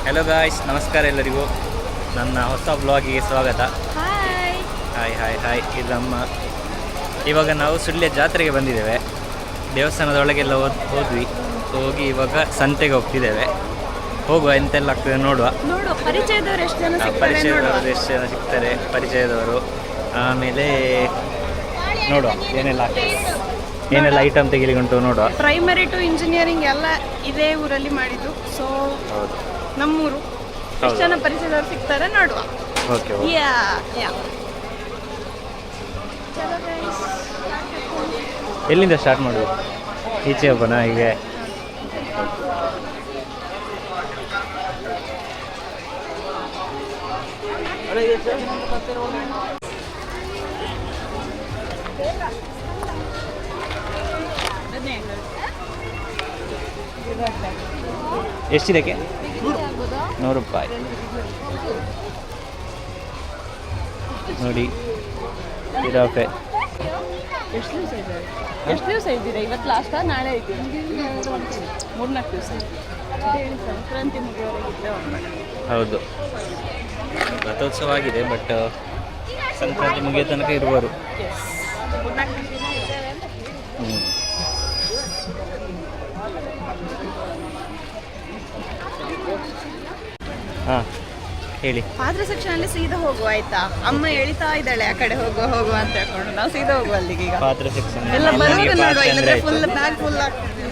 Hello guys, ನಮಸ್ಕಾರ ಎಲ್ಲರಿಗೂ. ನನ್ನ ಹೊಸ ಬ್ಲಾಗಿಗೆ ಸ್ವಾಗತ. Hi hi hi hi. ಇದು ಇವಾಗ ನಾವು ಸುಳ್ಯ ಜಾತ್ರೆಗೆ ಬಂದಿದ್ದೇವೆ. ದೇವಸ್ಥಾನದೊಳಗೆಲ್ಲ ಹೋದ್ವಿ. ಹೋಗಿ ಇವಾಗ ಸಂತೆಗೆ ಹೋಗ್ತಿದ್ದೇವೆ. ಹೋಗುವ, ಎಂತೆಲ್ಲ ಆಗ್ತದೆ ನೋಡುವ. ಪರಿಚಯದವರು ಎಷ್ಟು ಜನ ಸಿಗ್ತಾರೆ, ಪರಿಚಯದವರು. ಆಮೇಲೆ ನೋಡುವ ಏನೆಲ್ಲ ಐಟಮ್ ತೆಗಿಲಿಕ್ಕುಂಟು ನೋಡುವ. ಪ್ರೈಮರಿ ಟು ಇಂಜಿನಿಯರಿಂಗ್ ಎಲ್ಲ ಇದೇ ಊರಲ್ಲಿ ಮಾಡಿದ್ದು. ಸೊ ಹೌದು, ನಮ್ಮೂರು. ಎಷ್ಟು ಜನ ಪರಿಚಯದವರು ಸಿಗ್ತಾರೆ ನೋಡುವ. ಓಕೆ. ಎಲ್ಲಿಂದ ಸ್ಟಾರ್ಟ್ ಮಾಡುವ? ಈಚೆ ಒಬ್ಬನ ಹೀಗೆ ಎಷ್ಟಿದಕ್ಕೆ? 100 ರೂಪಾಯಿ ನೋಡಿ. ಜಿರಾಫೆ ಎಷ್ಟು ದಿವಸ ಇದ್ದೀರಾ? ಇವತ್ತು ಲಾಸ್ಟಾ ನಾಳೆ ಇದ್ದೀರಾ? 3-4 ದಿವಸ ಸಂಕ್ರಾಂತಿ ಮುಗಿಯೋವರೆಗಿದ್ದೆ. ಹೌದು, ರಥೋತ್ಸವ ಆಗಿದೆ, ಬಟ್ ಸಂಕ್ರಾಂತಿ ಮುಗಿಯೋ ತನಕ ಇರುವರು. ಹಾಂ ಹೇಳಿ. ಪಾತ್ರ ಸೆಕ್ಷನ್ ಅಲ್ಲಿ ಸೀದಾ ಹೋಗುವ ಆಯ್ತಾ? ಅಮ್ಮ ಎಳಿತಾ ಇದ್ದಾಳೆ ಆ ಕಡೆ ಹೋಗುವ ಅಂತ ಹೇಳ್ಕೊಂಡು ನಾವು ಸೀದಾ ಹೋಗುವ ಅಲ್ಲಿಗೆ. ಈಗ ಪಾತ್ರ ಸೆಕ್ಷನ್ ಎಲ್ಲ ಬರುವಾಗ ನೋಡುವ, ಇಲ್ಲದ್ರೆ ಫುಲ್ ಬ್ಯಾಗ್ ಫುಲ್ ಆಗ್ತದೆ.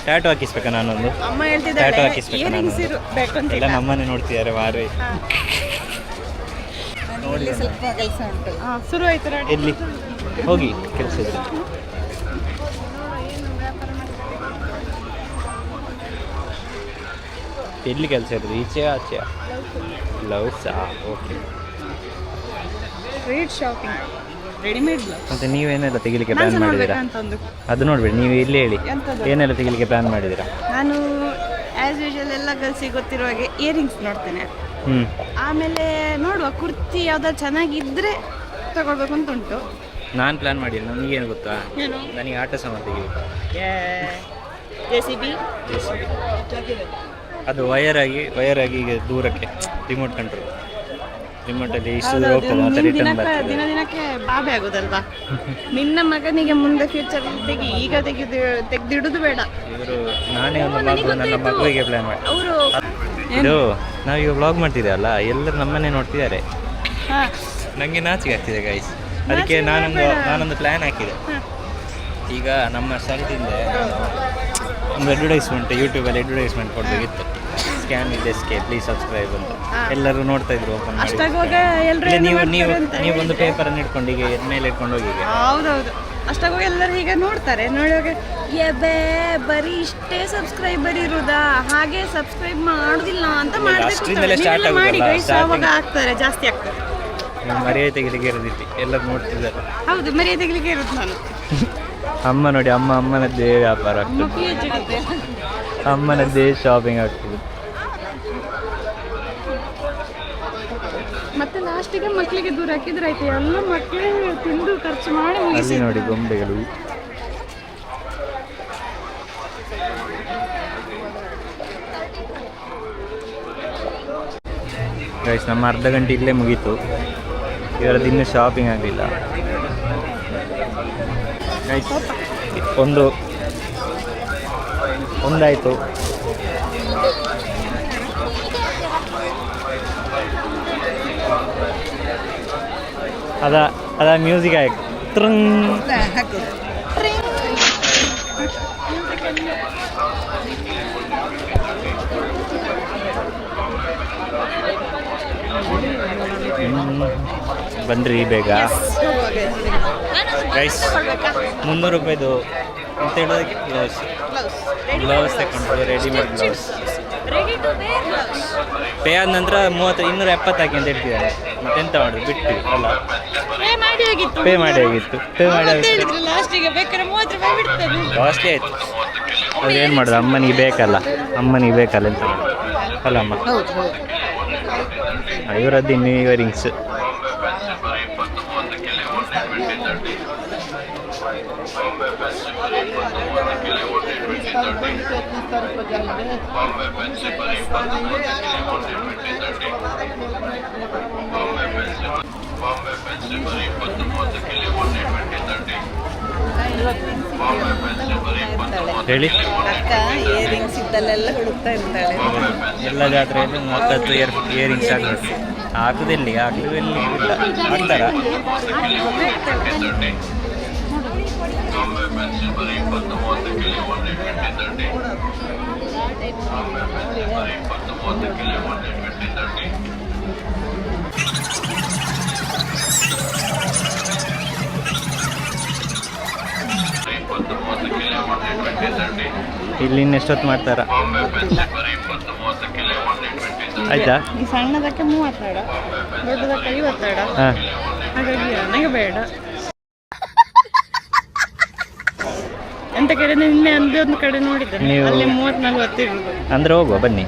ಟ್ಯಾಟು ಹಾಕಿಸ್ಬೇಕಾ ನಾನೊಂದು? ಅಮ್ಮ ಹೇಳ್ತಿದ್ದಾಳೆ ಟ್ಯಾಟು ಹಾಕಿಸ್ಬೇಕಾ? ಇಯರಿಂಗ್ಸ್ ಇರಬೇಕು ಅಂತ. ಎಲ್ಲ ನಮ್ಮನ್ನೇ ನೋಡ್ತಿದ್ದಾರೆ ಮಾರು. ನೋಡಿ ಸ್ವಲ್ಪ ಕೆಲಸ ಉಂಟು. ಶುರು ಆಯ್ತು. ಎಲ್ಲಿ ಹೋಗಿ ಕೆಲಸ ಇದ್ರೆ. ಎಲ್ಲಿ ಕೆಲಸ ಇರೋದು? ಈಚೆ ಆಚೆ? ಬ್ಲೌಸಾ? Okay. Street shopping, readymade blouse. ಮತ್ತೆ ನೀವೇನೆಲ್ಲ ತೆಗಿಲಿಕ್ಕೆ ಪ್ಲಾನ್ ಮಾಡಿದ್ದೀರಾ? ಅದು ನೋಡ್ಬೇಡಿ, ನೀವು ಇಲ್ಲಿ ಹೇಳಿ ಏನೆಲ್ಲ ತೆಗಿಲಿಕ್ಕೆ ಪ್ಲಾನ್ ಮಾಡಿದ್ದೀರಾ? ನಾನು ಆ್ಯಸ್ ಯೂಶುವಲ್ ಎಲ್ಲ ಗರ್ಲ್ಸಿಗೆ ಗೊತ್ತಿರುವ ಹಾಗೆ ಇಯರಿಂಗ್ಸ್ ನೋಡ್ತೇನೆ. ಆಮೇಲೆ ನೋಡುವ ಕುರ್ತಿ ಯಾವ್ದಾದ್ರು ಚೆನ್ನಾಗಿದ್ರೆ ತಗೊಳ್ಬೇಕು ಅಂತ ಉಂಟು. ನಾನು ಪ್ಲಾನ್ ಮಾಡಿಲ್ಲ. ನನಗೇನು ಗೊತ್ತಾ, ಏನು? ನನಗೆ ಆಟ ಸಾಮಾನು ತೆಗಿಬೇಕು. JCB ಅದು ವಯರ್ ಆಗಿ ಈಗ ದೂರಕ್ಕೆ ರಿಮೋಟ್ ಕಂಟ್ರೋಲ್. ರಿಮೋಟಲ್ಲಿ ಇಷ್ಟು ಹೋಗ್ತದೆ, ಮತ್ತೆ ರಿಟರ್ನ್ ಬರ್ತದೆ. ದಿನ ದಿನಕ್ಕೆ ಬಾಬೆ ಆಗೋದಲ್ವಾ? ನಿನ್ನ ಮಗನಿಗೆ ಮುಂದೆ ಫ್ಯೂಚರ್ ತೆಗಿ, ಈಗ ತೆಗೆದಿಡುದು ಬೇಡ. ಇವರು ನಾನೇ ಒಂದು ನನ್ನ ಮಗುವಿಗೆ ಪ್ಲಾನ್ ಮಾಡಿ. ಅವರು ಇದು ನಾವೀಗ ವ್ಲಾಗ್ ಮಾಡ್ತಿದ್ದೇವಲ್ಲ, ಎಲ್ಲರೂ ನಮ್ಮನ್ನೇ ನೋಡ್ತಿದ್ದಾರೆ. ನನಗೆ ನಾಚಿಕೆ ಆಗ್ತಿದೆ ಗೈಸ್. ಅದಕ್ಕೆ ನಾನೊಂದು ಪ್ಲ್ಯಾನ್ ಹಾಕಿದೆ. ಈಗ ನಮ್ಮ ಸೈಟಿಂದ ಒಂದು ಅಡ್ವರ್ಟೈಸ್ಮೆಂಟ್, ಯೂಟ್ಯೂಬಲ್ಲಿ ಅಡ್ವರ್ಟೈಸ್ಮೆಂಟ್ ಕೊಡಬೇಕಿತ್ತು. Scan with SK, please subscribe ಅಂತ ಎಲ್ಲರೂ ನೋಡ್ತಾ ಇದ್ರು. ಓಪನ್ ಮಾಡಿ ನೀವು ಒಂದು ಪೇಪರನ್ನು ಇಟ್ಕೊಂಡು ಈಗ ಮೇಲೆ ಇಟ್ಕೊಂಡು ಹೋಗಿ. ಹೌದೌದು, ಅಷ್ಟಾಗ ಎಲ್ಲರೂ ಈಗ ನೋಡ್ತಾರೆ. ನೋಡುವಾಗ ಬರೀ ಇಷ್ಟೇ ಸಬ್ಸ್ಕ್ರೈಬರ್ ಇರುದಾ, ಹಾಗೆ ಸಬ್ಸ್ಕ್ರೈಬ್ ಮಾಡುದಿಲ್ಲ ಅಂತ ಮಾಡಿ ಆಗ್ತಾರೆ, ಜಾಸ್ತಿ ಆಗ್ತದೆ. ಮರ್ಯಾದೆ ತೆಗಿಲಿಕ್ಕೆ ಇರೋದಿತ್ತು, ಎಲ್ಲರೂ ನೋಡ್ತಿದ್ದಾರೆ. ಹೌದು, ಮರ್ಯಾದೆ ತೆಗಿಲಿಕ್ಕೆ ಇರೋದು ನಾನು. ಅಮ್ಮ ನೋಡಿ, ಅಮ್ಮನದ್ದೇ ವ್ಯಾಪಾರ ಆಗ್ತದೆ, ಅಮ್ಮನದ್ದೇ ಶಾಪಿಂಗ್ ಆಗ್ತದೆ. ಮತ್ತೆ ಲಾಸ್ಟಿಗೆ ಮಕ್ಕಳಿಗೆ ದೂರ ಹಾಕಿದ್ರೆ ಆಯ್ತು. ಎಲ್ಲ ಮಕ್ಕಳೇ ತಿಂದು ಖರ್ಚು ಮಾಡಿ ಅಲ್ಲಿ ನೋಡಿ ಗೊಂಬೆಗಳು. ಗೈಸ್, ನಮ್ಮ ಅರ್ಧ ಗಂಟೆ ಇಲ್ಲೇ ಮುಗೀತು. ಇವರದ್ದು ಇನ್ನೂ ಶಾಪಿಂಗ್ ಆಗಲಿಲ್ಲ ಗೈಸ್. ಒಂದಾಯಿತು. ಅದ ಮ್ಯೂಸಿಕ್ ಆಯ್ತು. ಬನ್ರಿ ಬೇಗ ಗೈಸ್. 300 ರೂಪಾಯಿದು ಅಂತ ಹೇಳೋದಕ್ಕೆ ಬ್ಲೌಸ್ ತಗೊಂಡು ರೆಡಿಮೇಡ್ ಬ್ಲೌಸ್ ಪೇ ಆದ ನಂತರ 270 ಹಾಕಿ ಅಂತ ಹೇಳ್ತಿದ್ದಾರೆ. ಮತ್ತೆಂತ ಮಾಡೋದು, ಬಿಟ್ಟು ಅಲ್ಲ, ಪೇ ಮಾಡಿ ಆಗಿತ್ತು. ಕಾಸ್ಟ್ಲಿ ಆಯಿತು. ಅವ್ರು ಏನು ಮಾಡೋದು, ಅಮ್ಮನಿಗೆ ಬೇಕಲ್ಲ ಅಂತ ಅಲ್ಲ ಅಮ್ಮ. ಇವರದ್ದು ಇನ್ನು ಇಯರಿಂಗ್ಸ್. ಹೇಳಿ. ಅಕ್ಕ ಇಯರಿಂಗ್ಸ್ ಇದ್ದಲ್ಲೆಲ್ಲ ಹುಡುಕ್ತಾ ಇರ್ತಾಳೆ. ಎಲ್ಲ ಜಾತ್ರೆಯಲ್ಲಿ 30 ಇಯರಿಂಗ್ಸ್ ಹಾಕಿ ಹಾಕುದಿಲ್ಲಿ ಹಾಕುದಲ್ಲಿ ಇಲ್ಲ ಹಾಕ್ತಾರ. ಇಲ್ಲಿ ಇನ್ನೆಷ್ಟೊತ್ತು ಮಾಡ್ತಾರ ಆಯ್ತಾ? ಈ ಸಣ್ಣದಕ್ಕೆ 30 ದೊಡ್ಡದಕ್ಕೆ 50. ಹಾಂ, ಹಾಗಾಗಿ ನನಗೆ ಬೇಡ. ಎಂತ ಕಡೆ ನಿನ್ನೆ ಒಂದು ಕಡೆ ನೋಡಿದ್ದೆ ನೀವು ಅಲ್ಲಿ 30-40 ಇರುವುದು. ಅಂದ್ರೆ ಹೋಗುವ ಬನ್ನಿ.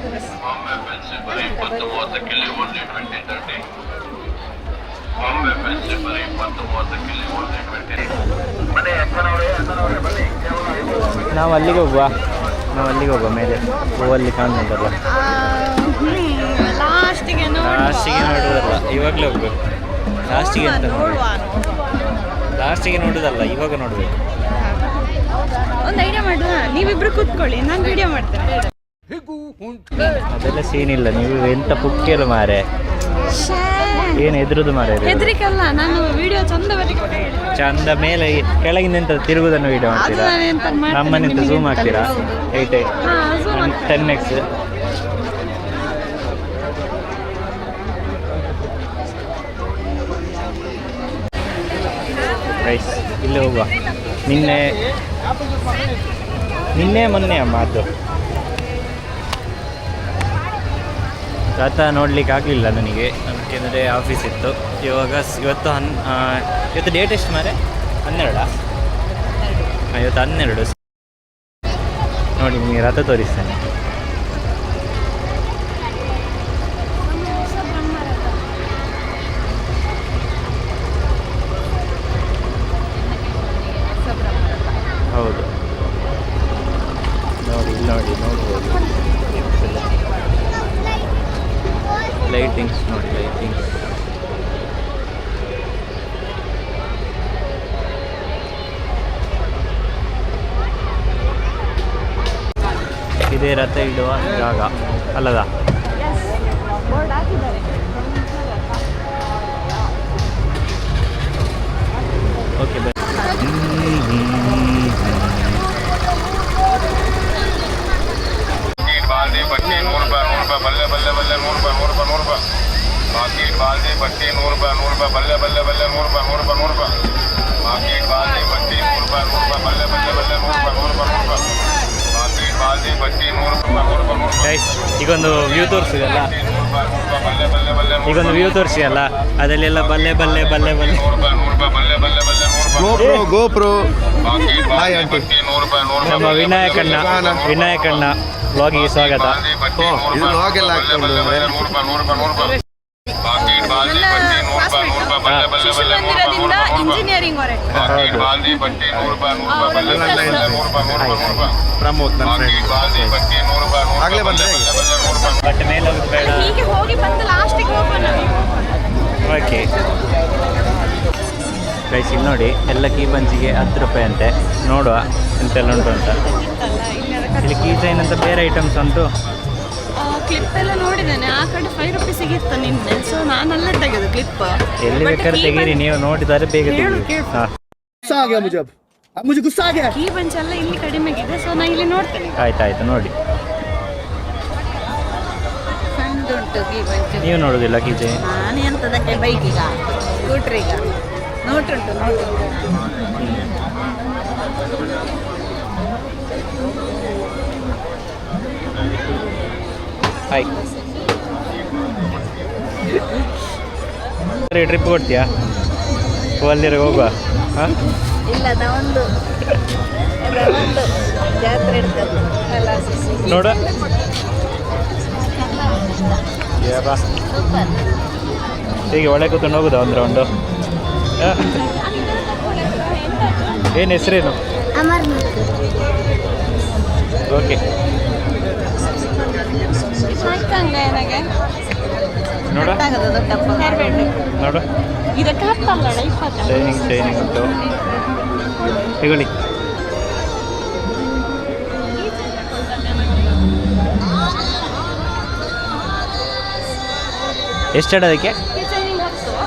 ನಾವು ಅಲ್ಲಿಗೆ ಹೋಗುವ ಮೇಲೆ ಹೂವಲ್ಲಿ ಕಾಣುತ್ತಲ್ಲ. ಲಾಸ್ಟಿಗೆ ನೋಡುವುದಲ್ಲ, ಇವಾಗಲೇ ಹೋಗ್ಬೇಕು. ಲಾಸ್ಟಿಗೆ ಅಂತ ಲಾಸ್ಟಿಗೆ ನೋಡುವುದಲ್ಲ, ಇವಾಗ ನೋಡಬೇಕು. ಒಂದು ಐಡಿಯಾ ಮಾಡುವ, ನೀವಿಬ್ರು ಕೂತ್ಕೊಳ್ಳಿ, ನಾನು ವಿಡಿಯೋ ಮಾಡ್ತೇನೆ. ಅದೆಲ್ಲ ಸೀನ್ ಇಲ್ಲ, ನೀವು ಎಂತ ಪುಕ್ಕಿಯಲ್ಲ ಮಾರೆ, ಏನು ಎದುರುದು ಮಾರೆ. ಹೆದರಿಕಲ್ಲ, ನಾನು ವಿಡಿಯೋ ಚಂದ ಚಂದ ಮೇಲೆ ಕೆಳಗಿಂದ ಎಂತ ತಿರುಗುದನ್ನು ವಿಡಿಯೋ ಮಾಡ್ತೀರಾ? ನಮ್ಮನಿಂದ ಝೂಮ್ ಹಾಕ್ತೀರಾ? 10x. ರೈಸ್ ಇಲ್ಲಿ ಹೋಗುವ. ನಿನ್ನೆ ಮೊನ್ನೆ ಮಾತು ರಥ ನೋಡ್ಲಿಕ್ಕೆ ಆಗಲಿಲ್ಲ ನನಗೆ, ಯಾಕೆಂದರೆ ಆಫೀಸ್ ಇತ್ತು. ಇವತ್ತು ಡೇಟ್ ಎಷ್ಟು ಮಾರೆ? 12. ಇವತ್ತು 12. ನೋಡಿ ನಿಮಗೆ ರಥ ತೋರಿಸ್ತೇನೆ. ಹೌದು, ನೋಡ್ಬೋದು. ಲೈಟಿಂಗ್ಸ್ ನೋಡಿ, ಲೈಟಿಂಗ್ಸ್. ಇದೇ ರಥ ಇಡುವ ಜಾಗ ಅಲ್ಲದ? ಓಕೆ ಬನ್ನಿ. ಬಟ್ಟೆ 100 ರೂಪಾಯಿ, ಬಲ್ಲೆ 100 ರೂಪಾಯಿ. ಮಾರ್ಕೆಟ್ ಬಾಲ್ದಿ ಬಟ್ಟೆ 100 ರೂಪಾಯಿ, ಬಲ್ಲೆ 100 ರೂಪಾಯಿ. ಮಾರ್ಕೆಟ್ ಬಾಲ್ದಿ ಬಟ್ಟೆ 100 ರೂಪಾಯಿ, ಬಲ್ಲೆ 100 ರೂಪಾಯಿ. ಮಾರ್ಕೆಟ್ ಬಾಲ್ದಿ ಬಟ್ಟೆ 100 ರೂಪಾಯಿ. ಗೈಸ್, ಈಗೊಂದು ವ್ಯೂ ತೋರಿಸಿದಲ್ಲ, ಅದರಲ್ಲೆಲ್ಲ ಬಲ್ಲೆ. ಗೋಪ್ರೋ ನಮ್ಮ ವಿನಾಯಕಣ್ಣ ವ್ಲಾಗಿಗೆ ಸ್ವಾಗತ. ಮಂದಿರದಿಂದ ಇಂಜಿನಿಯರಿಂಗ್ ಬಟ್ ಮೇಲೆ ಹೋಗೋದು ಬೇಡ. ಹೀಗೆ ಹೋಗಿ ಬಂದು ಲಾಸ್ಟಿಗೆ ಹೋಗೋಣ. ಓಕೆ ಗೈಸ್, ಇಲ್ಲಿ ನೋಡಿ, ಎಲ್ಲ ಕೀ ಬಂಚಿಗೆ 10 ರೂಪಾಯಿ ಅಂತೆ. ನೋಡುವ ಎಂತೆಲ್ಲ ಉಂಟು ಅಂತ. ಇಲ್ಲಿ ಕೀ ಚೈನ್ ಅಂತ ಬೇರೆ ಐಟಮ್ಸ್ ಉಂಟು. ಕ್ಲಿಪ್ ಎಲ್ಲ ನೋಡಿದ್ದೇನೆ, ಆ ಕಡೆ 5 ರೂಪೀಸಿಗೆ ಇತ್ತು ನಿನ್ನೆ, ಸೊ ನಾನಲ್ಲೇ ತೆಗೆದು ಕ್ಲಿಪ್. ಎಲ್ಲಿ ಬೇಕಾದ್ರೆ ತೆಗೀರಿ, ನೀವು ನೋಡಿದರೆ ಬೇಗ ತೆಗೀರಿ. ಕೀ ಬಂಚ್ ಎಲ್ಲ ಇಲ್ಲಿ ಕಡಿಮೆಗಿದೆ, ಸೊ ನಾನು ಇಲ್ಲಿ ನೋಡ್ತೇನೆ. ಆಯ್ತಾಯ್ತು, ನೋಡಿ. ಸಣ್ಣದುಂಟು ಕೀ ಬಂಚ್. ನೀವು ನೋಡೋದಿಲ್ಲ ಕೀ ಚೈನ್? ನಾನು ಎಂತದಕ್ಕೆ ಬೈಕಿಗ, ಸ್ಕೂಟ್ರಿಗ ನೋಟುಂಟು. ಹಾಯ್, ಟ್ರಿಪ್ ಕೊಡ್ತೀಯಾ? ಅಲ್ಲಿರೋ ಹೋಗುವ? ಹಾಂ, ಇಲ್ಲ ಒಂದು ಜಾತ್ರೆ ಇರ್ತದೆ ನೋಡ. ಹೀಗೆ ಒಳಗೆ ಕೂತ್ಕೊಂಡು ಹೋಗುದಾ ಒಂದು ರೌಂಡು? ಏನು ಹೆಸರೇನು? ಓಕೆ ಸಾಕಂಗೆ ನನಗೆ ನೋಡು ನೋಡು ಇದಕ್ಕೆ ಹತ್ತಲ್ಲ ಶೈನಿಂಗ್ ಉಂಟು ತಗೊಳ್ಳಿ. ಎಷ್ಟು ಅದಕ್ಕೆ?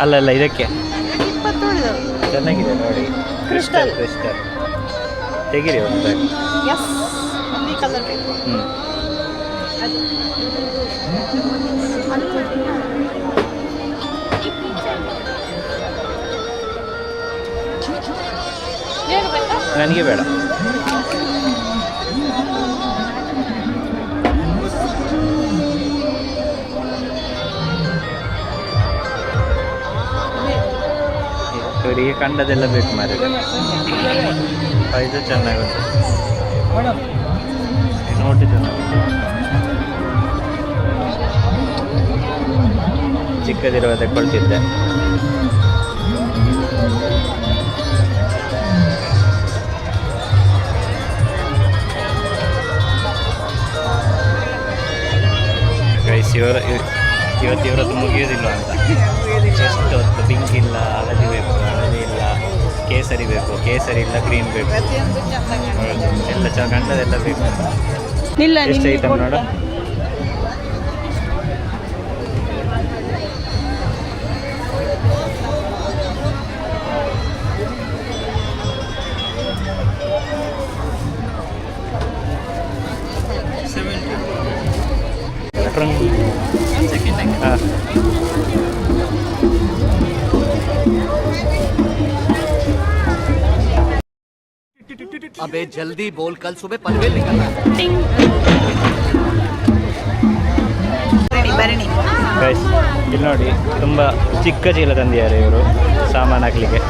ಅಲ್ಲ ಇದಕ್ಕೆ 20 ಚೆನ್ನಾಗಿದೆ ನೋಡಿ. ಕ್ರಿಸ್ಟಲ್ ತೆಗೀರಿ ಒಂದು. ಎಸ್ ಒಂದೇ ಕಲರ್ ಬೇಕು. ನನಗೆ ಬೇಡ. ಇವರಿಗೆ ಕಂಡದೆಲ್ಲ ಬೇಕು ಮಾರೆ. ಇದು ಚೆನ್ನಾಗುಂಟು, ನೋಟು ಚೆನ್ನಾಗುಂಟು. ಚಿಕ್ಕದಿರುವ ತಗೊಳ್ತಿದ್ದೆ. ಇವತ್ತು ಇವರದ್ದು ಮುಗಿಯೋದಿಲ್ಲ ಅಂತ. ಎಷ್ಟು ಹೊತ್ತು ಪಿಂಕ್ ಇಲ್ಲ, ಹಳದಿ ಬೇಕು, ಹಳದಿ ಇಲ್ಲ, ಕೇಸರಿ ಬೇಕು, ಕೇಸರಿ ಇಲ್ಲ, ಗ್ರೀನ್ ಬೇಕು, ಎಲ್ಲ ಕಂಡದೆಲ್ಲ ಬೇಕು. ಎಷ್ಟು ಐಟಮ್ ನೋಡು. ಹಾಂ अबे जल्दी बोल, कल सुबह पनवेल निकलना है। ಗೈಸ್ ಇಲ್ಲಿ ನೋಡಿ, ತುಂಬ ಚಿಕ್ಕ ಚೀಲ ತಂದಿದ್ದಾರೆ ಇವರು ಸಾಮಾನು ಹಾಕ್ಲಿಕ್ಕೆ.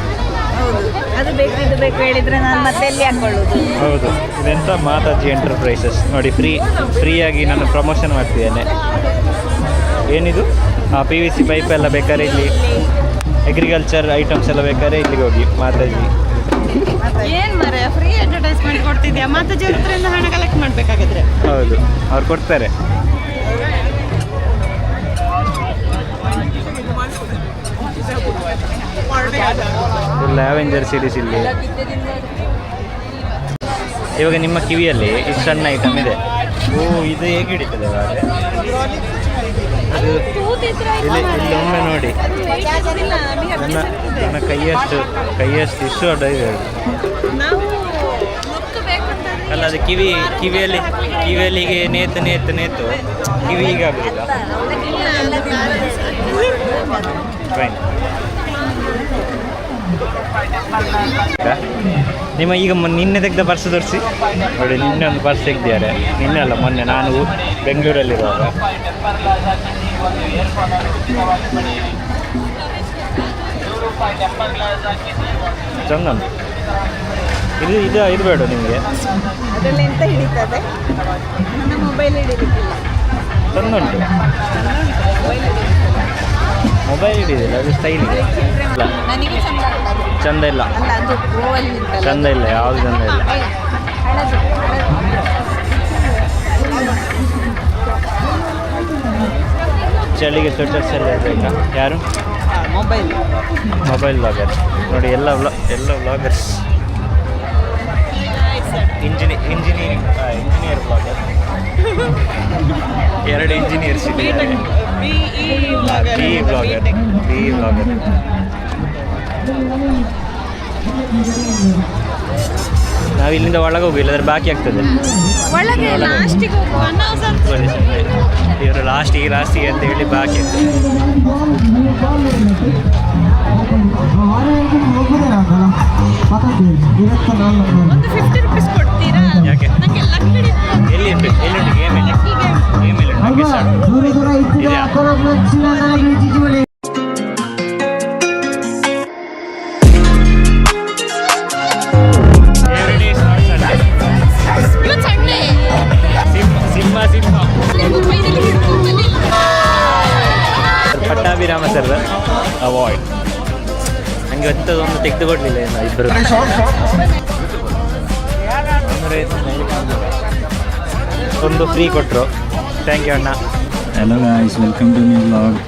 ಅದು ಬೇಕು ಇದು ಬೇಕು ಹೇಳಿದ್ರೆ ನಾನು ಮತ್ತೆ ಎಲ್ಲಿ ಹಾಕೊಳ್ಳೋದು. ಹೌದು, ಇದೆಂತ ಮಾತಾಜಿ ಎಂಟರ್ಪ್ರೈಸಸ್ ನೋಡಿ. ಫ್ರೀಯಾಗಿ ನಾನು ಪ್ರಮೋಷನ್ ಮಾಡ್ತಿದ್ದೇನೆ. ಏನಿದು? PVC ಪೈಪ್ ಎಲ್ಲ ಬೇಕಾದ್ರೆ ಇಲ್ಲಿ, ಅಗ್ರಿಕಲ್ಚರ್ ಐಟಮ್ಸ್ ಎಲ್ಲ ಬೇಕಾದ್ರೆ ಇಲ್ಲಿಗೆ ಹೋಗಿ ಮಾತಾಜಿ. ಏನು ಮರೆ ಫ್ರೀ ಅಡ್ವರ್ಟೈಸ್ಮೆಂಟ್ ಕೊಡ್ತಿದ್ಯಾ? ಮಾತಾಜಿ ಹತ್ರದಿಂದ ಹಣ ಕಲೆಕ್ಟ್ ಮಾಡಬೇಕಾಗಿದ್ರೆ. ಹೌದು, ಅವ್ರು ಕೊಡ್ತಾರೆ. ಲ್ಯಾವೆಂಜರ್ ಸೀರೀಸ್ ಇಲ್ಲಿ. ಇವಾಗ ನಿಮ್ಮ ಕಿವಿಯಲ್ಲಿ ಇಷ್ಟು ಸಣ್ಣ ಐಟಮ್ ಇದೆ. ಓ, ಇದು ಹೇಗೆ ಹಿಡಿತದೆ ಹಾಗೆ? ಅದು ಇಲ್ಲಿ ಒಮ್ಮೆ ನೋಡಿ, ನನ್ನ ಕೈಯಷ್ಟು ಇಷ್ಟು ದೊಡ್ಡ ಇದೆ. ಅಲ್ಲ, ಅದು ಕಿವಿಯಲ್ಲಿ ಹೀಗೆ ನೇತು ಕಿವಿ ಈಗ ಆಗುದಿಲ್ಲ. ಫೈನ್. ನಿಮ್ಮ ಈಗ ನಿನ್ನೆ ತೆಗೆದ ಪರ್ಸ್ ತೋರಿಸಿ ನೋಡಿ. ನಿನ್ನೆ ಒಂದು ಪರ್ಸ್ ತೆಗ್ದಿದ್ದಾರೆ. ನಿನ್ನೆ ಅಲ್ಲ, ಮೊನ್ನೆ ನಾನು ಬೆಂಗಳೂರಲ್ಲಿರುವಾಗ. ಚಂದ ಉಂಟು. ಇದು ಬೇಡ ನಿಮಗೆ? ಅದರಲ್ಲಿ ಎಂತ ಹಿಡಿತದೆ? ನನ್ನ ಮೊಬೈಲ್ ಹಿಡಿಲಿಕ್ಕಿಲ್ಲ. ಚಂದ ಉಂಟು. ಮೊಬೈಲ್ ಹಿಡಿದಿಲ್ಲ, ಅದು ಸ್ಟೈಲ್ ಇದೆ. ನನಗೆ ಚಂದ ಇಲ್ಲ, ಚಂದ ಇಲ್ಲ, ಯಾವುದು ಚಂದ ಇಲ್ಲ. ಚಳಿಗೆ ಸ್ವೆಟರ್ಸ್ ಎಲ್ಲ ಬೇಕಾ? ಯಾರು? ಮೊಬೈಲ್ ವ್ಲಾಗರ್ ನೋಡಿ. ಎಲ್ಲ ವ್ಲಾಗರ್ಸ್. Engineer vlogger. 2 ಇಂಜಿನಿಯರ್ಸ್ ಇದ್ದಾರೆ. B vlogger. ನಾವು ಇಲ್ಲಿಂದ ಒಳಗೆ ಹೋಗಿ, ಇಲ್ಲದ್ರೆ ಬಾಕಿ ಆಗ್ತದೆ. ಇವರು ಲಾಸ್ಟಿಗೆ ಅಂತ ಹೇಳಿ ಬಾಕಿ ಆಗ್ತದೆ. ಒಂದು 50 ರೂಪೀಸ್ ಕೊಡ್ತೀರಾ? ಯಾಕೆ? ಎಲ್ಲಿ ಉಂಟು ಗೇಮ್? ಗೇಮಲ್ಲಿ ನನಗೆ ಇದೆಯಾ? ಪಟ್ಟಾಭಿರಾಮ ಸರ್ ಅವಾರ್ಡ್ ನನಗೆ ಅಂಥದ್ದೊಂದು ತೆಗೆದುಕೊಡ್ಲಿಲ್ಲ ಇನ್ನು ಇಬ್ಬರು. ಒಂದು ಫ್ರೀ ಕೊಟ್ಟರು. ಥ್ಯಾಂಕ್ ಯು ಅಣ್ಣ. Hello guys, welcome to new vlog.